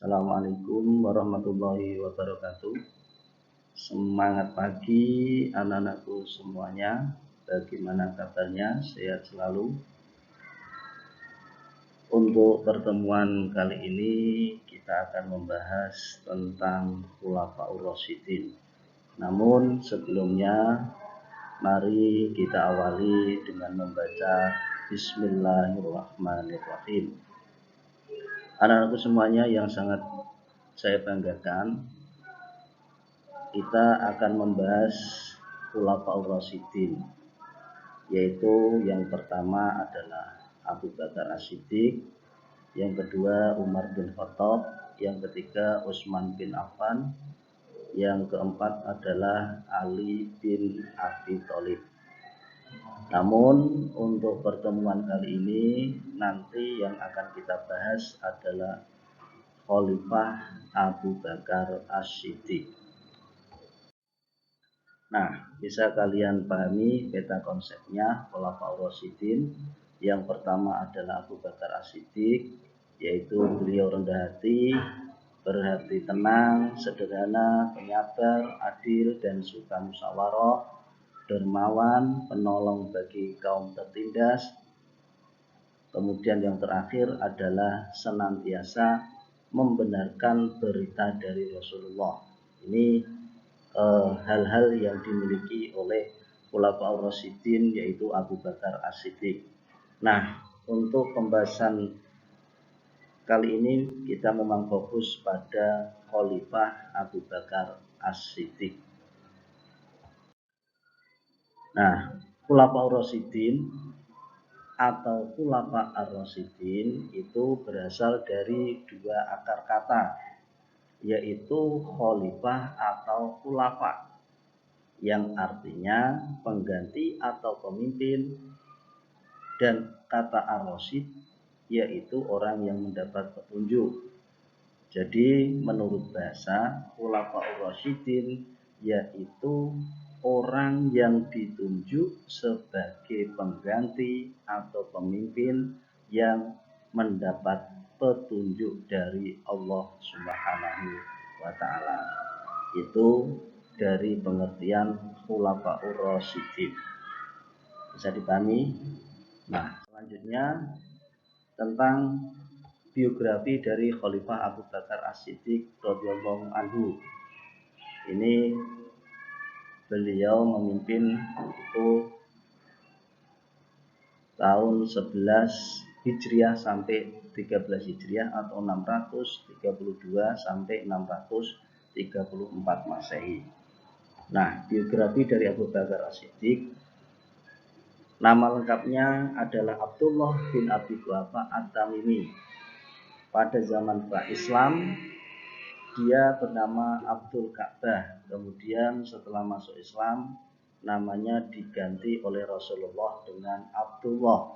Assalamualaikum warahmatullahi wabarakatuh. Semangat pagi anak-anakku semuanya. Bagaimana kabarnya? Sehat selalu. Untuk pertemuan kali ini kita akan membahas tentang Khulafaur Rasyidin. Namun sebelumnya mari kita awali dengan membaca Bismillahirrahmanirrahim. Anak-anakku semuanya yang sangat saya banggakan, kita akan membahas Khulafaur Rasyidin, yaitu yang pertama adalah Abu Bakar As-Siddiq, yang kedua Umar bin Khattab, yang ketiga Utsman bin Affan, yang keempat adalah Ali bin Abi Thalib. Namun untuk pertemuan kali ini nanti yang akan kita bahas adalah Khalifah Abu Bakar As-Siddiq. Nah, bisa kalian pahami peta konsepnya Khulafaur Rasyidin. Yang pertama adalah Abu Bakar As-Siddiq, yaitu beliau rendah hati, berhati tenang, sederhana, penyabar, adil, dan suka musyawarah, dermawan, penolong bagi kaum tertindas. Kemudian yang terakhir adalah senantiasa membenarkan berita dari Rasulullah. Ini hal-hal yang dimiliki oleh Khulafaur Rasyidin, yaitu Abu Bakar As-Siddiq. Nah, untuk pembahasan kali ini kita memang fokus pada Khalifah Abu Bakar As-Siddiq. Nah, Khulafaur Rasyidin atau Khulafa ar-Rasyidin itu berasal dari dua akar kata, yaitu khalifah atau khulafa, yang artinya pengganti atau pemimpin, dan kata ar-Rasyid yaitu orang yang mendapat petunjuk. Jadi menurut bahasa, Khulafaur Rasyidin yaitu orang yang ditunjuk sebagai pengganti atau pemimpin yang mendapat petunjuk dari Allah Subhanahu wa Ta'ala. Itu dari pengertian Khulafaur Rasyidin. Bisa dipahami? Nah, selanjutnya tentang biografi dari Khalifah Abu Bakar As-Siddiq radhiyallahu anhu. Ini beliau memimpin itu tahun 11 Hijriah sampai 13 Hijriah atau 632 sampai 634 Masehi. Nah, biografi dari Abu Bakar As-Siddiq, nama lengkapnya adalah Abdullah bin Abi Quhafa At-Tamimi. Pada zaman pra-Islam dia bernama Abdul Ka'bah. Kemudian setelah masuk Islam namanya diganti oleh Rasulullah dengan Abdullah.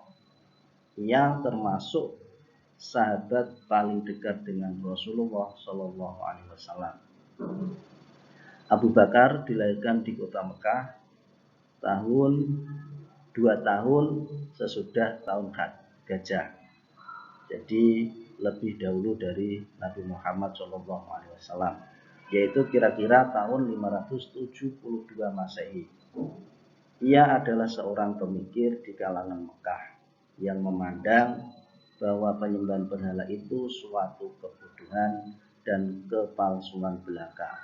Ia termasuk sahabat paling dekat dengan Rasulullah Shallallahu Alaihi Wasallam. Abu Bakar dilahirkan di kota Mekah tahun 2 tahun sesudah tahun Gajah. Jadi lebih dahulu dari Nabi Muhammad SAW, yaitu kira-kira tahun 572 Masehi. Ia adalah seorang pemikir di kalangan Mekah yang memandang bahwa penyembahan berhala itu suatu kebodohan dan kepalsuan belaka.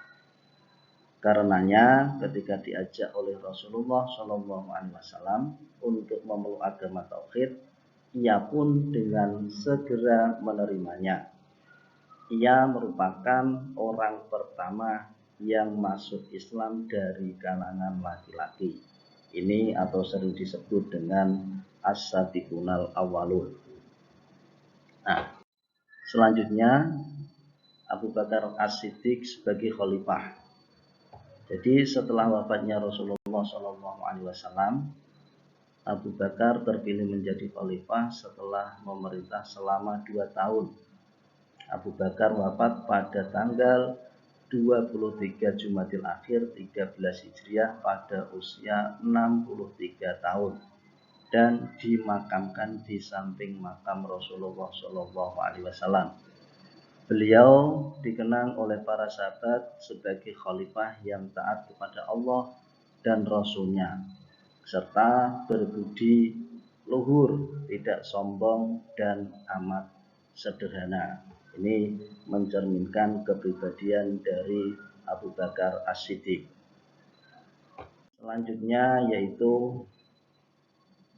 Karenanya ketika diajak oleh Rasulullah SAW untuk memeluk agama tauhid, ia pun dengan segera menerimanya. Ia merupakan orang pertama yang masuk Islam dari kalangan laki-laki. Ini atau sering disebut dengan as-sabiqunal awwalun. Nah, selanjutnya Abu Bakar As-Siddiq sebagai khalifah. Jadi setelah wafatnya Rasulullah SAW, Abu Bakar terpilih menjadi khalifah setelah memerintah selama 2 tahun. Abu Bakar wafat pada tanggal 23 Jumadil Akhir 13 Hijriah pada usia 63 tahun dan dimakamkan di samping makam Rasulullah SAW. Beliau dikenang oleh para sahabat sebagai khalifah yang taat kepada Allah dan Rasul-Nya, serta berbudi luhur, tidak sombong dan amat sederhana. Ini mencerminkan kepribadian dari Abu Bakar As-Siddiq. Selanjutnya yaitu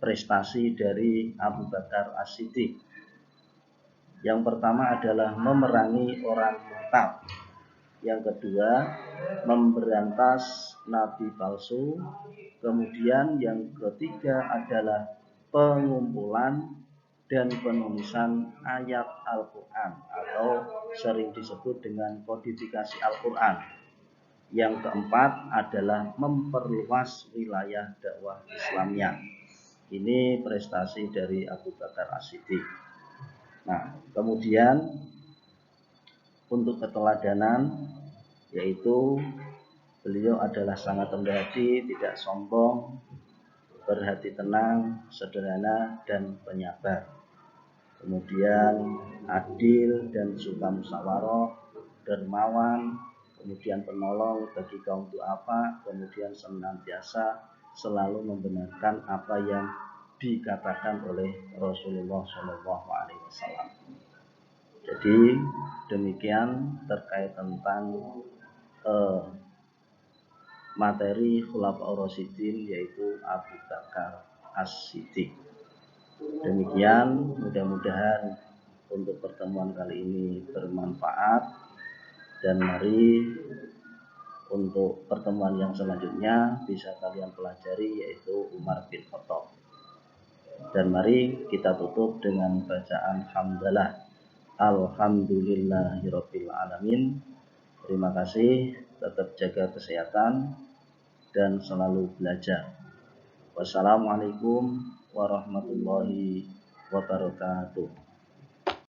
prestasi dari Abu Bakar As-Siddiq. Yang pertama adalah memerangi orang murtad. Yang kedua, memberantas nabi palsu. Kemudian yang ketiga adalah pengumpulan dan penulisan ayat Al-Quran atau sering disebut dengan kodifikasi Al-Quran. Yang keempat adalah memperluas wilayah dakwah Islamnya. Ini prestasi dari Abu Bakar As-Siddiq. Nah, kemudian untuk keteladanan, yaitu beliau adalah sangat rendah hati, tidak sombong, berhati tenang, sederhana, dan penyabar. Kemudian adil dan suka musyawarah, dermawan, kemudian penolong bagi kaum duafa, kemudian senantiasa selalu membenarkan apa yang dikatakan oleh Rasulullah SAW. Jadi demikian terkait tentang materi Khulafaur Rasyidin, yaitu Abu Bakar As-Siddiq. Demikian, mudah-mudahan untuk pertemuan kali ini bermanfaat, dan mari untuk pertemuan yang selanjutnya bisa kalian pelajari, yaitu Umar bin Khattab. Dan mari kita tutup dengan bacaan hamdalah. Alhamdulillahirabbil alamin. Terima kasih, tetap jaga kesehatan dan selalu belajar. Wassalamualaikum warahmatullahi wabarakatuh.